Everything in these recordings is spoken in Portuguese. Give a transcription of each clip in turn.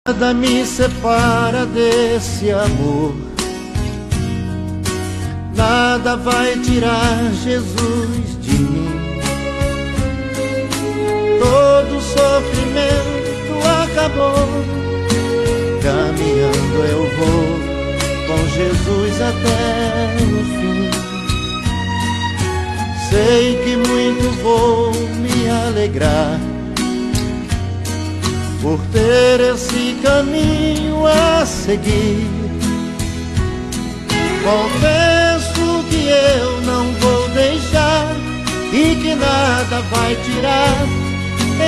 Nada me separa desse amor, nada vai tirar Jesus de mim. Todo sofrimento acabou, caminhando eu vou com Jesus até o fim. Sei que muito vou me alegrar por ter esse caminho a seguir. Confesso que eu não vou deixar e que nada vai tirar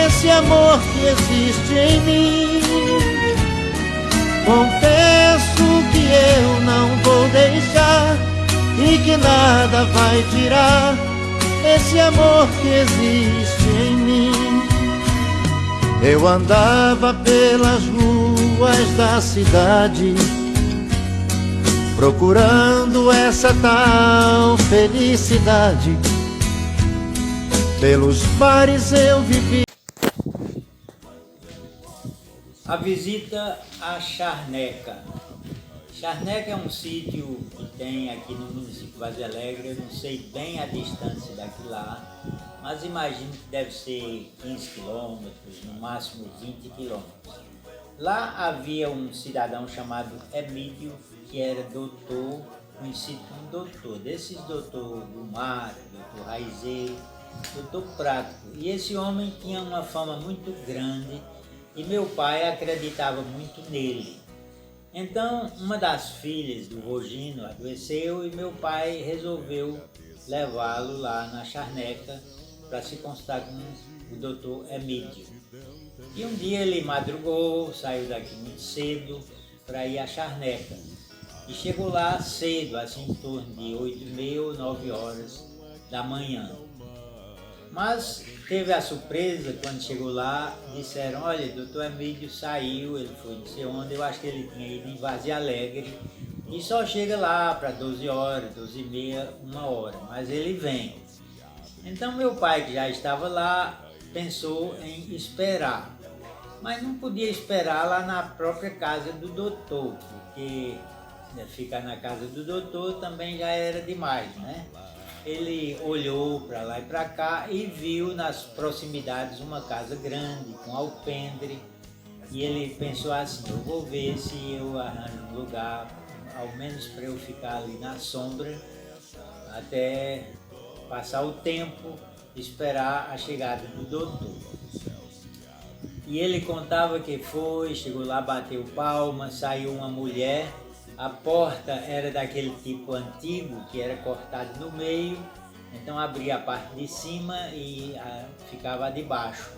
esse amor que existe em mim. Confesso que eu não vou deixar e que nada vai tirar esse amor que existe em mim. Eu andava pelas ruas da cidade, procurando essa tal felicidade. Pelos bares eu vivi. A visita à Charneca. Charneca é um sítio que tem aqui no município de Vazia Alegre. Eu não sei bem a distância daqui lá, mas imagino que deve ser 15 quilômetros, no máximo 20 quilômetros. Lá havia um cidadão chamado Emílio, que era doutor, conhecido como doutor, desses doutor do mar, doutor raizeiro, doutor prático. E esse homem tinha uma fama muito grande e meu pai acreditava muito nele. Então, uma das filhas do Rogino adoeceu e meu pai resolveu levá-lo lá na Charneca para se consultar com o doutor Emílio. E um dia ele madrugou, saiu daqui muito cedo para ir à Charneca. E chegou lá cedo, assim em torno de 8h30 ou 9 horas da manhã. Mas teve a surpresa, quando chegou lá, disseram: olha, o doutor Emílio saiu, ele foi não sei onde, eu acho que ele tinha ido em Vazia Alegre, e só chega lá para 12 horas, 12h30, 1h, mas ele vem. Então meu pai, que já estava lá, pensou em esperar, mas não podia esperar lá na própria casa do doutor, porque ficar na casa do doutor também já era demais, né? Ele olhou para lá e para cá e viu nas proximidades uma casa grande, com alpendre, e ele pensou assim: eu vou ver se eu arranjo um lugar, ao menos para eu ficar ali na sombra, até passar o tempo, esperar a chegada do doutor. E ele contava que chegou lá, bateu palma, saiu uma mulher. A porta era daquele tipo antigo, que era cortado no meio, então abria a parte de cima e ficava a de baixo.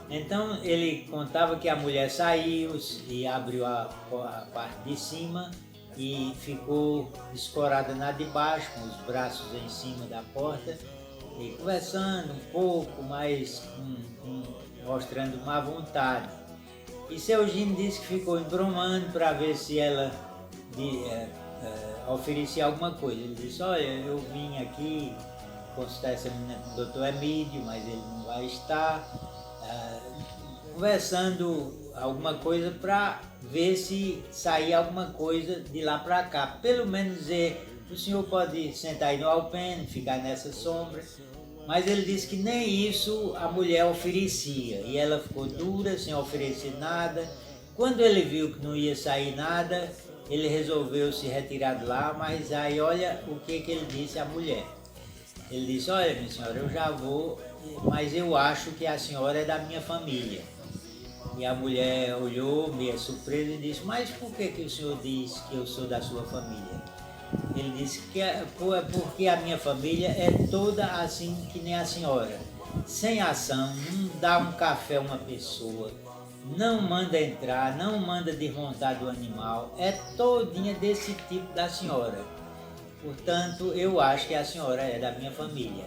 Então ele contava que a mulher saiu e abriu a parte de cima e ficou escorada na de baixo, com os braços em cima da porta, e conversando um pouco, mas mostrando má vontade. E seu Gino disse que ficou embromando para ver se ela oferecia alguma coisa. Ele disse: olha, eu vim aqui consultar essa menina com o doutor Emílio, mas ele não vai estar, conversando alguma coisa para ver se saía alguma coisa de lá para cá, pelo menos dizer: o senhor pode sentar aí no alpendre, ficar nessa sombra. Mas ele disse que nem isso a mulher oferecia, e ela ficou dura, sem oferecer nada. Quando ele viu que não ia sair nada, ele resolveu se retirar de lá, mas aí olha o que ele disse à mulher. Ele disse: olha, minha senhora, eu já vou, mas eu acho que a senhora é da minha família. E a mulher olhou, meio surpresa, e disse: mas por que o senhor diz que eu sou da sua família? Ele disse que é porque a minha família é toda assim que nem a senhora. Sem ação, não dá um café a uma pessoa, não manda entrar, não manda desmontar do animal, é todinha desse tipo da senhora. Portanto, eu acho que a senhora é da minha família.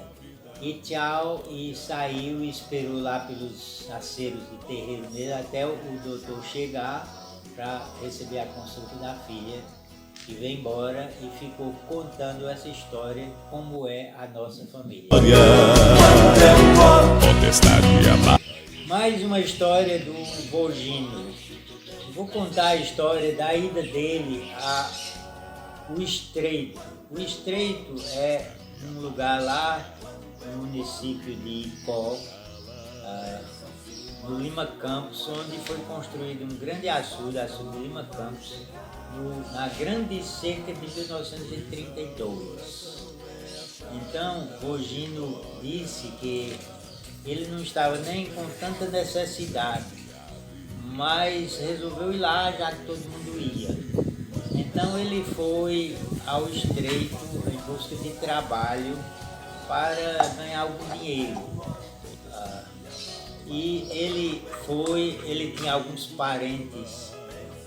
E tchau, e saiu e esperou lá pelos aceros do terreiro dele até o doutor chegar para receber a consulta da filha, que veio embora e ficou contando essa história, como é a nossa família. Mais uma história do Vogino. Vou contar a história da ida dele ao Estreito. O Estreito é um lugar lá no município de Icó, no Lima Campos, onde foi construído um grande açude Lima Campos, na grande seca de 1932. Então, Vogino disse que ele não estava nem com tanta necessidade, mas resolveu ir lá, já que todo mundo ia. Então ele foi ao Estreito em busca de trabalho para ganhar algum dinheiro. E ele tinha alguns parentes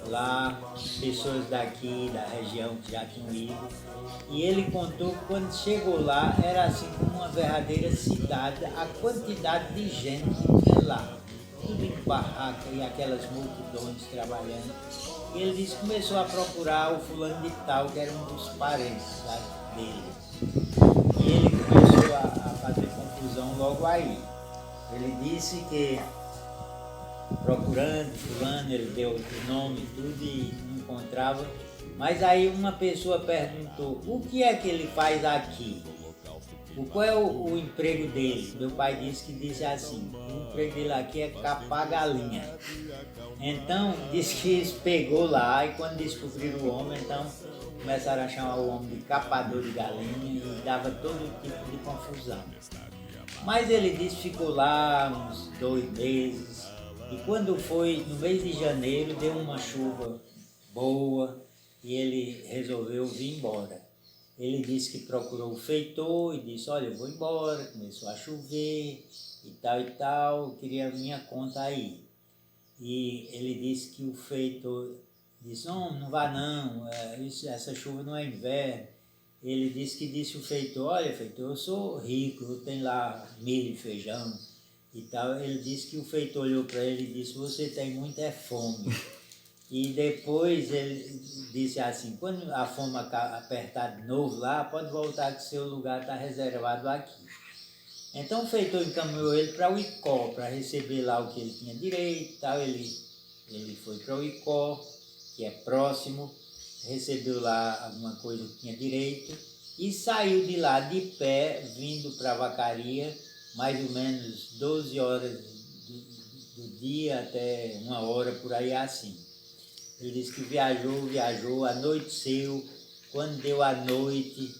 lá, pessoas daqui, da região que já tinham ido. E ele contou que quando chegou lá, era assim como uma verdadeira cidade, a quantidade de gente que tinha lá. Tudo em barraca e aquelas multidões trabalhando. E ele disse que começou a procurar o fulano de tal, que era um dos parentes dele. E ele começou a fazer confusão logo aí. Ele disse que procurando fulano, ele deu o nome e tudo e não encontrava. Mas aí uma pessoa perguntou, o que é que ele faz aqui? Qual é o emprego dele? Meu pai disse assim, o emprego dele aqui é capar galinha. Então, disse que isso pegou lá e quando descobriram o homem, então começaram a chamar o homem de capador de galinha e dava todo tipo de confusão. Mas ele disse que ficou lá uns 2 meses e quando foi no mês de janeiro deu uma chuva boa e ele resolveu vir embora. Ele disse que procurou o feitor e disse, olha, eu vou embora, começou a chover e tal, queria a minha conta aí. E ele disse que o feitor disse, não vá não, essa chuva não é inverno. Ele disse o feitor, olha feitor, eu sou rico, eu tenho lá milho e feijão e tal. Ele disse que o feitor olhou para ele e disse, você tem muita fome. E depois ele disse assim, quando a fome apertar de novo lá, pode voltar que seu lugar está reservado aqui. Então o feitor encaminhou ele para o Icó, para receber lá o que ele tinha direito e tal. Ele foi para o Icó, que é próximo, recebeu lá alguma coisa que tinha direito e saiu de lá de pé, vindo para a vacaria, mais ou menos 12 horas do dia até 1 hora, por aí assim. Ele disse que viajou, anoiteceu, quando deu a noite,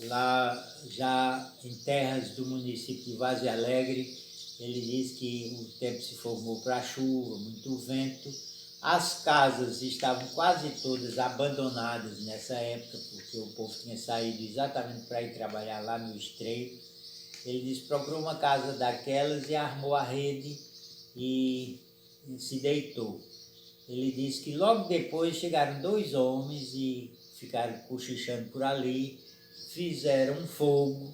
lá já em terras do município de Vaze Alegre, ele disse que o tempo se formou para chuva, muito vento. As casas estavam quase todas abandonadas nessa época, porque o povo tinha saído exatamente para ir trabalhar lá no Estreito. Ele disse que procurou uma casa daquelas e armou a rede e se deitou. Ele disse que logo depois chegaram 2 homens e ficaram cochichando por ali, fizeram um fogo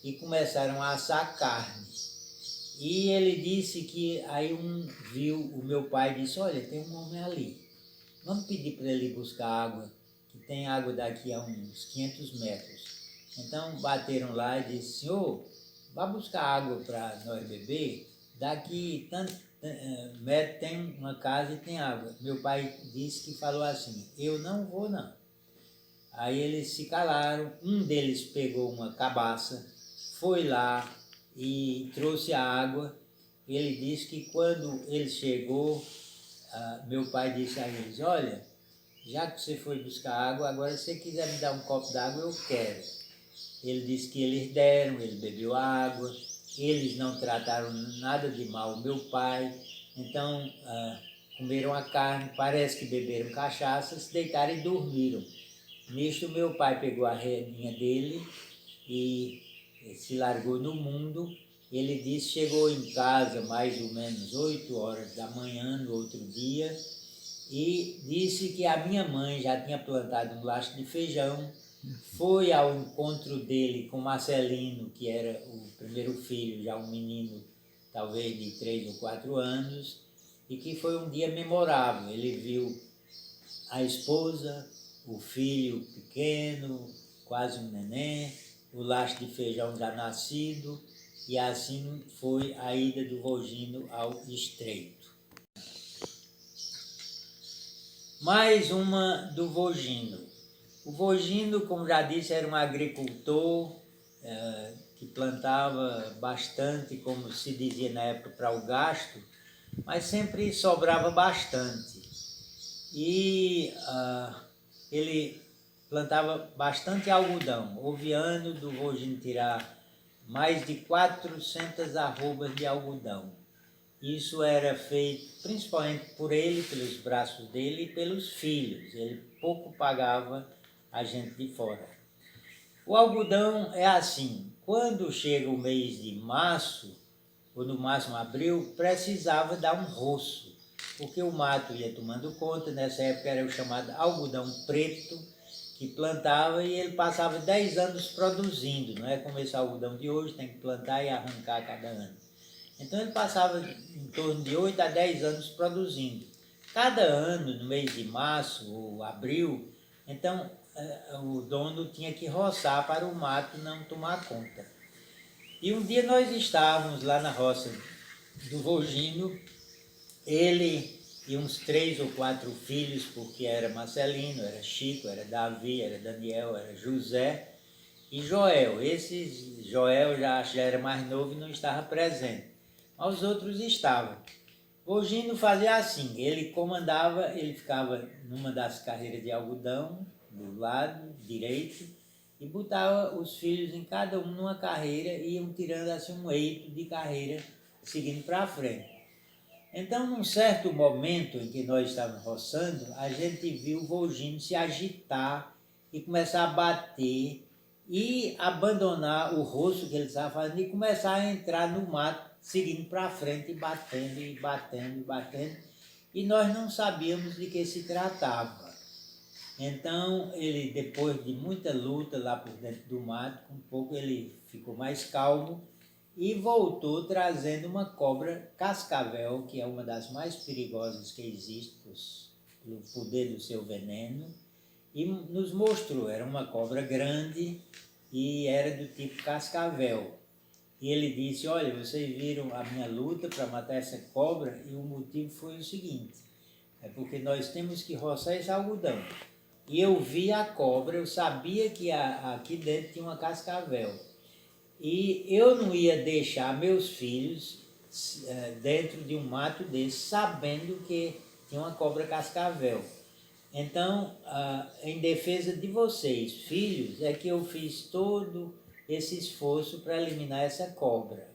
e começaram a assar carne. E ele disse que aí viu, o meu pai disse, olha, tem um homem ali, vamos pedir para ele ir buscar água, que tem água daqui a uns 500 metros. Então bateram lá e disse, senhor, vá buscar água para nós beber, daqui tanto metro tem uma casa e tem água. Meu pai disse que falou assim, eu não vou não. Aí eles se calaram, um deles pegou uma cabaça, foi lá e trouxe a água. Ele disse que quando ele chegou, meu pai disse a eles, olha, já que você foi buscar água, agora se você quiser me dar um copo d'água, eu quero. Ele disse que eles deram, ele bebeu água, eles não trataram nada de mal o meu pai, então comeram a carne, parece que beberam cachaça, se deitaram e dormiram. Nisto meu pai pegou a redinha dele e se largou no mundo. Ele disse que chegou em casa mais ou menos 8 horas da manhã no outro dia e disse que a minha mãe já tinha plantado um laço de feijão, foi ao encontro dele com Marcelino, que era o primeiro filho, já um menino talvez de 3 ou 4 anos, e que foi um dia memorável. Ele viu a esposa, o filho pequeno, quase um neném, o laço de feijão já nascido, e assim foi a ida do Vogino ao estreito. Mais uma do Vogino. O Vogino, como já disse, era um agricultor que plantava bastante, como se dizia na época, para o gasto, mas sempre sobrava bastante. E ele plantava bastante algodão. Houve ano do Vogino tirar mais de 400 arrobas de algodão. Isso era feito principalmente por ele, pelos braços dele e pelos filhos. Ele pouco pagava a gente de fora. O algodão é assim, quando chega o mês de março, ou no máximo abril, precisava dar um roço, porque o mato ia tomando conta. Nessa época era o chamado algodão preto, que plantava e ele passava 10 anos produzindo, não é como esse algodão de hoje, tem que plantar e arrancar cada ano. Então ele passava em torno de 8 a 10 anos produzindo. Cada ano, no mês de março ou abril, então o dono tinha que roçar para o mato não tomar conta. E um dia nós estávamos lá na roça do Vogino, ele e uns 3 ou 4 filhos, porque era Marcelino, era Chico, era Davi, era Daniel, era José e Joel. Esse Joel já era mais novo e não estava presente, mas os outros estavam. Vogino fazia assim, ele comandava, ele ficava numa das carreiras de algodão, do lado direito, e botava os filhos em cada um numa carreira e iam tirando assim um eito de carreira, seguindo para frente. Então, num certo momento em que nós estávamos roçando, a gente viu o Vogino se agitar e começar a bater e abandonar o roço que ele estava fazendo e começar a entrar no mato, seguindo para frente, batendo e batendo e batendo, e nós não sabíamos de que se tratava. Então, ele, depois de muita luta lá por dentro do mato, um pouco ele ficou mais calmo e voltou trazendo uma cobra cascavel, que é uma das mais perigosas que existe, pelo poder do seu veneno, e nos mostrou, era uma cobra grande e era do tipo cascavel. E ele disse, olha, vocês viram a minha luta para matar essa cobra e o motivo foi o seguinte, é porque nós temos que roçar esse algodão. E eu vi a cobra, eu sabia que aqui dentro tinha uma cascavel. E eu não ia deixar meus filhos dentro de um mato desse, sabendo que tinha uma cobra cascavel. Então, em defesa de vocês, filhos, é que eu fiz todo esse esforço para eliminar essa cobra.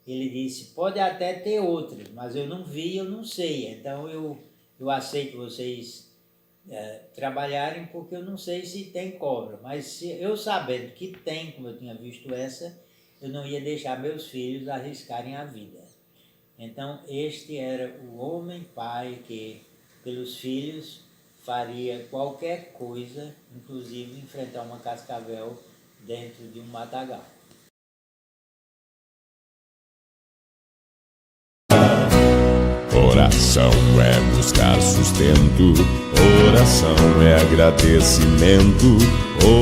Ele disse, pode até ter outras, mas eu não vi, eu não sei. Então, eu aceito vocês trabalharem porque eu não sei se tem cobra, mas se eu sabendo que tem, como eu tinha visto essa, eu não ia deixar meus filhos arriscarem a vida. Então este era o homem pai que pelos filhos faria qualquer coisa, inclusive enfrentar uma cascavel dentro de um matagal. Oração é buscar sustento, oração é agradecimento,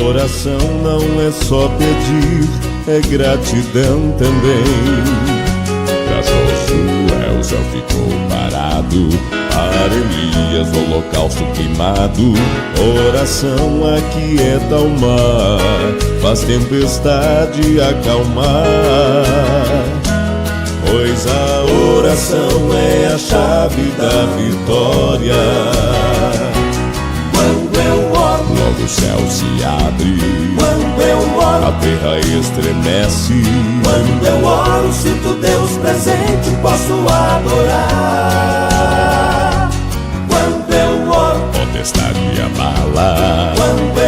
oração não é só pedir, é gratidão também. Pra Josué o céu ficou parado, para Elias o holocausto queimado, oração aquieta o mar, faz tempestade acalmar. Pois a oração é a chave da vitória. Quando eu oro, logo o céu se abre. Quando eu oro, a terra estremece. Quando eu oro, sinto Deus presente, posso adorar. Quando eu oro, potestade abala. Quando